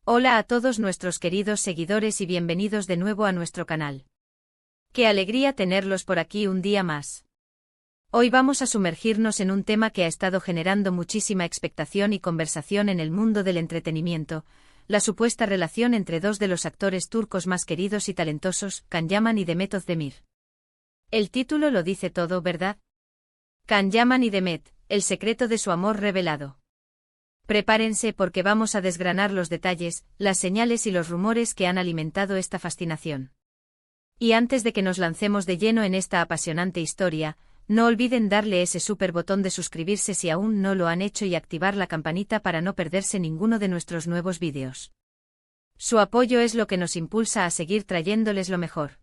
Hola a todos nuestros queridos seguidores y bienvenidos de nuevo a nuestro canal. Qué alegría tenerlos por aquí un día más. Hoy vamos a sumergirnos en un tema que ha estado generando muchísima expectación y conversación en el mundo del entretenimiento, la supuesta relación entre dos de los actores turcos más queridos y talentosos, Can Yaman y Demet Özdemir. El título lo dice todo, ¿verdad? Can Yaman y Demet, el secreto de su amor revelado. Prepárense porque vamos a desgranar los detalles, las señales y los rumores que han alimentado esta fascinación. Y antes de que nos lancemos de lleno en esta apasionante historia, no olviden darle ese super botón de suscribirse si aún no lo han hecho y activar la campanita para no perderse ninguno de nuestros nuevos vídeos. Su apoyo es lo que nos impulsa a seguir trayéndoles lo mejor.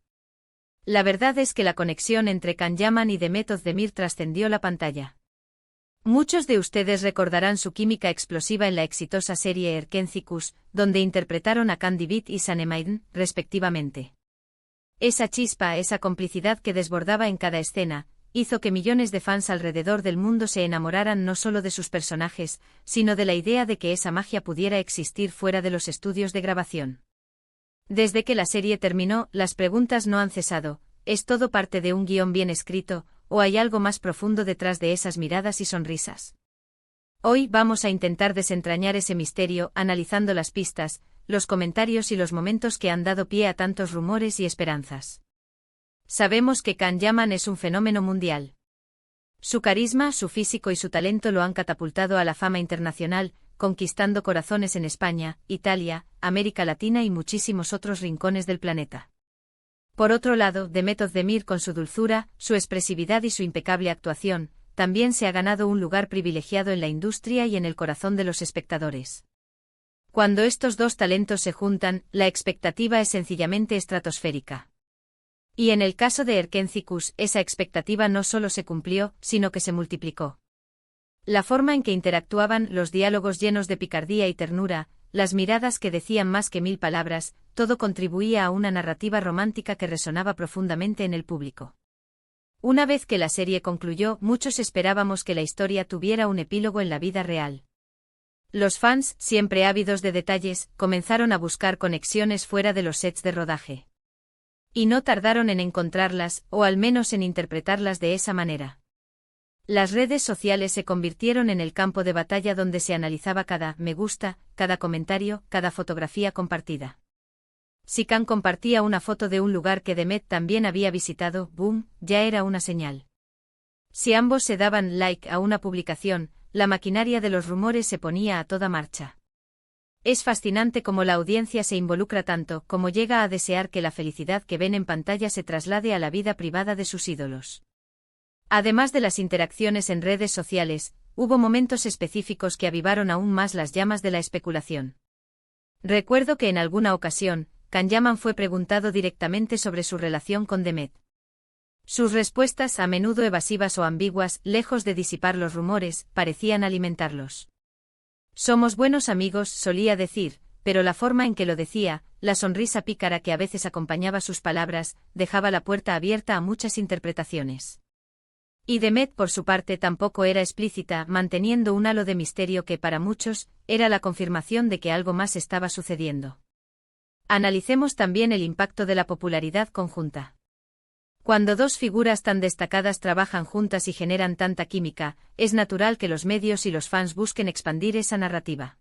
La verdad es que la conexión entre Can Yaman y Demet Özdemir trascendió la pantalla. Muchos de ustedes recordarán su química explosiva en la exitosa serie Erkenci, donde interpretaron a Can Divit y Sanem Aydın, respectivamente. Esa chispa, esa complicidad que desbordaba en cada escena, hizo que millones de fans alrededor del mundo se enamoraran no solo de sus personajes, sino de la idea de que esa magia pudiera existir fuera de los estudios de grabación. Desde que la serie terminó, las preguntas no han cesado: ¿es todo parte de un guión bien escrito, o hay algo más profundo detrás de esas miradas y sonrisas? Hoy vamos a intentar desentrañar ese misterio, analizando las pistas, los comentarios y los momentos que han dado pie a tantos rumores y esperanzas. Sabemos que Can Yaman es un fenómeno mundial. Su carisma, su físico y su talento lo han catapultado a la fama internacional, conquistando corazones en España, Italia, América Latina y muchísimos otros rincones del planeta. Por otro lado, Demet Özdemir, con su dulzura, su expresividad y su impecable actuación, también se ha ganado un lugar privilegiado en la industria y en el corazón de los espectadores. Cuando estos dos talentos se juntan, la expectativa es sencillamente estratosférica. Y en el caso de Erkenci, esa expectativa no solo se cumplió, sino que se multiplicó. La forma en que interactuaban, los diálogos llenos de picardía y ternura, las miradas que decían más que 1000 palabras, todo contribuía a una narrativa romántica que resonaba profundamente en el público. Una vez que la serie concluyó, muchos esperábamos que la historia tuviera un epílogo en la vida real. Los fans, siempre ávidos de detalles, comenzaron a buscar conexiones fuera de los sets de rodaje. Y no tardaron en encontrarlas, o al menos en interpretarlas de esa manera. Las redes sociales se convirtieron en el campo de batalla donde se analizaba cada me gusta, cada comentario, cada fotografía compartida. Si Can compartía una foto de un lugar que Demet también había visitado, boom, ya era una señal. Si ambos se daban like a una publicación, la maquinaria de los rumores se ponía a toda marcha. Es fascinante cómo la audiencia se involucra tanto, como llega a desear que la felicidad que ven en pantalla se traslade a la vida privada de sus ídolos. Además de las interacciones en redes sociales, hubo momentos específicos que avivaron aún más las llamas de la especulación. Recuerdo que en alguna ocasión, Can Yaman fue preguntado directamente sobre su relación con Demet. Sus respuestas, a menudo evasivas o ambiguas, lejos de disipar los rumores, parecían alimentarlos. Somos buenos amigos, solía decir, pero la forma en que lo decía, la sonrisa pícara que a veces acompañaba sus palabras, dejaba la puerta abierta a muchas interpretaciones. Y Demet, por su parte, tampoco era explícita, manteniendo un halo de misterio que para muchos era la confirmación de que algo más estaba sucediendo. Analicemos también el impacto de la popularidad conjunta. Cuando dos figuras tan destacadas trabajan juntas y generan tanta química, es natural que los medios y los fans busquen expandir esa narrativa.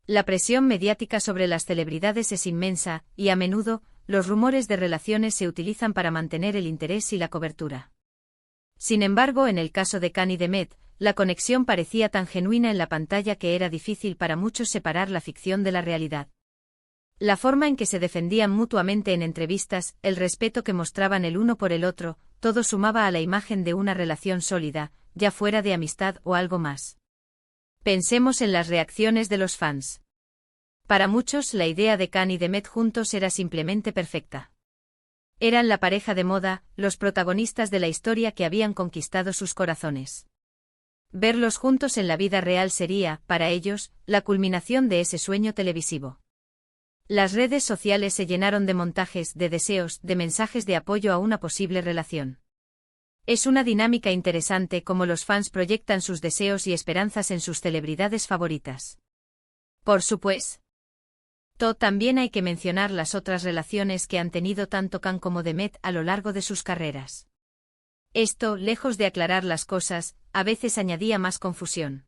La presión mediática sobre las celebridades es inmensa, y a menudo, los rumores de relaciones se utilizan para mantener el interés y la cobertura. Sin embargo, en el caso de Can y Demet, la conexión parecía tan genuina en la pantalla que era difícil para muchos separar la ficción de la realidad. La forma en que se defendían mutuamente en entrevistas, el respeto que mostraban el uno por el otro, todo sumaba a la imagen de una relación sólida, ya fuera de amistad o algo más. Pensemos en las reacciones de los fans. Para muchos, la idea de Can y Demet juntos era simplemente perfecta. Eran la pareja de moda, los protagonistas de la historia que habían conquistado sus corazones. Verlos juntos en la vida real sería, para ellos, la culminación de ese sueño televisivo. Las redes sociales se llenaron de montajes, de deseos, de mensajes de apoyo a una posible relación. Es una dinámica interesante cómo los fans proyectan sus deseos y esperanzas en sus celebridades favoritas. Por supuesto. También hay que mencionar las otras relaciones que han tenido tanto Can como Demet a lo largo de sus carreras. Esto, lejos de aclarar las cosas, a veces añadía más confusión.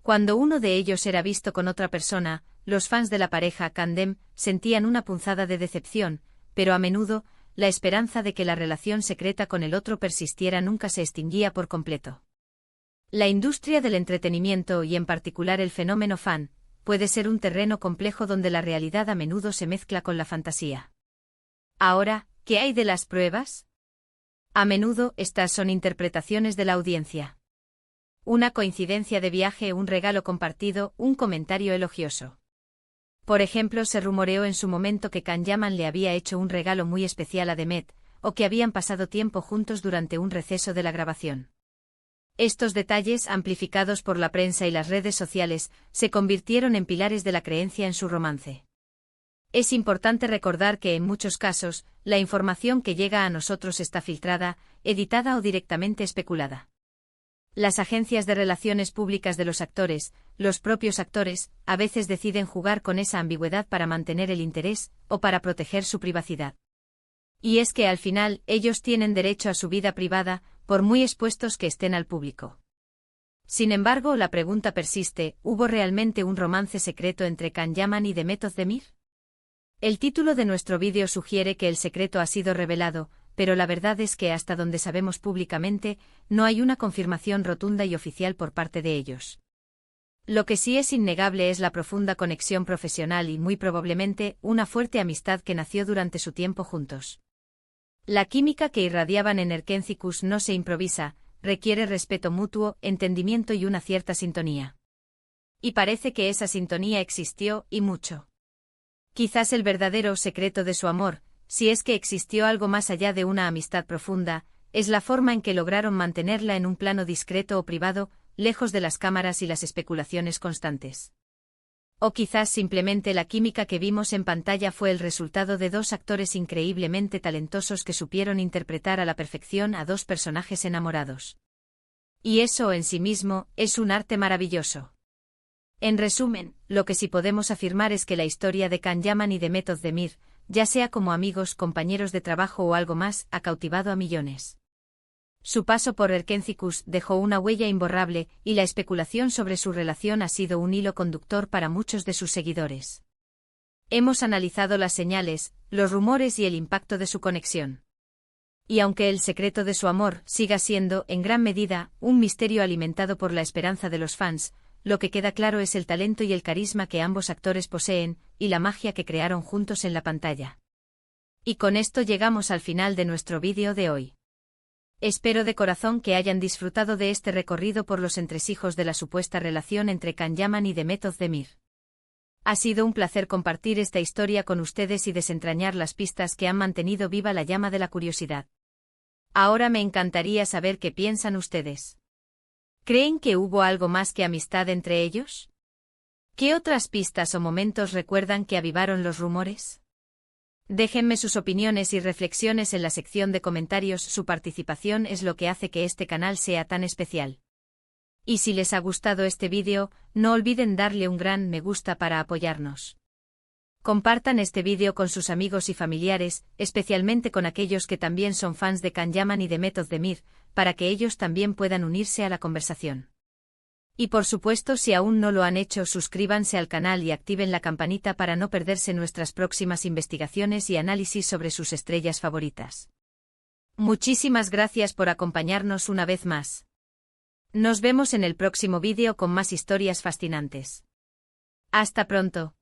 Cuando uno de ellos era visto con otra persona, los fans de la pareja Can-Dem sentían una punzada de decepción, pero a menudo, la esperanza de que la relación secreta con el otro persistiera nunca se extinguía por completo. La industria del entretenimiento y en particular el fenómeno fan, puede ser un terreno complejo donde la realidad a menudo se mezcla con la fantasía. Ahora, ¿qué hay de las pruebas? A menudo, estas son interpretaciones de la audiencia. Una coincidencia de viaje, un regalo compartido, un comentario elogioso. Por ejemplo, se rumoreó en su momento que Can Yaman le había hecho un regalo muy especial a Demet, o que habían pasado tiempo juntos durante un receso de la grabación. Estos detalles, amplificados por la prensa y las redes sociales, se convirtieron en pilares de la creencia en su romance. Es importante recordar que en muchos casos, la información que llega a nosotros está filtrada, editada o directamente especulada. Las agencias de relaciones públicas de los actores, los propios actores, a veces deciden jugar con esa ambigüedad para mantener el interés, o para proteger su privacidad. Y es que al final, ellos tienen derecho a su vida privada, por muy expuestos que estén al público. Sin embargo, la pregunta persiste, ¿hubo realmente un romance secreto entre Can Yaman y Demet Özdemir? El título de nuestro vídeo sugiere que el secreto ha sido revelado, pero la verdad es que hasta donde sabemos públicamente, no hay una confirmación rotunda y oficial por parte de ellos. Lo que sí es innegable es la profunda conexión profesional y muy probablemente una fuerte amistad que nació durante su tiempo juntos. La química que irradiaban en Erkenci-Kuş no se improvisa, requiere respeto mutuo, entendimiento y una cierta sintonía. Y parece que esa sintonía existió, y mucho. Quizás el verdadero secreto de su amor, si es que existió algo más allá de una amistad profunda, es la forma en que lograron mantenerla en un plano discreto o privado, lejos de las cámaras y las especulaciones constantes. O quizás simplemente la química que vimos en pantalla fue el resultado de dos actores increíblemente talentosos que supieron interpretar a la perfección a dos personajes enamorados. Y eso en sí mismo es un arte maravilloso. En resumen, lo que sí podemos afirmar es que la historia de Can Yaman y Demet Özdemir, ya sea como amigos, compañeros de trabajo o algo más, ha cautivado a millones. Su paso por Erkenci-Kuş dejó una huella imborrable, y la especulación sobre su relación ha sido un hilo conductor para muchos de sus seguidores. Hemos analizado las señales, los rumores y el impacto de su conexión. Y aunque el secreto de su amor siga siendo, en gran medida, un misterio alimentado por la esperanza de los fans, lo que queda claro es el talento y el carisma que ambos actores poseen, y la magia que crearon juntos en la pantalla. Y con esto llegamos al final de nuestro vídeo de hoy. Espero de corazón que hayan disfrutado de este recorrido por los entresijos de la supuesta relación entre Can Yaman y Demet Özdemir. Ha sido un placer compartir esta historia con ustedes y desentrañar las pistas que han mantenido viva la llama de la curiosidad. Ahora me encantaría saber qué piensan ustedes. ¿Creen que hubo algo más que amistad entre ellos? ¿Qué otras pistas o momentos recuerdan que avivaron los rumores? Déjenme sus opiniones y reflexiones en la sección de comentarios. Su participación es lo que hace que este canal sea tan especial. Y si les ha gustado este vídeo, no olviden darle un gran me gusta para apoyarnos. Compartan este vídeo con sus amigos y familiares, especialmente con aquellos que también son fans de Can Yaman y Demet Özdemir, para que ellos también puedan unirse a la conversación. Y por supuesto, si aún no lo han hecho, suscríbanse al canal y activen la campanita para no perderse nuestras próximas investigaciones y análisis sobre sus estrellas favoritas. Muchísimas gracias por acompañarnos una vez más. Nos vemos en el próximo vídeo con más historias fascinantes. Hasta pronto.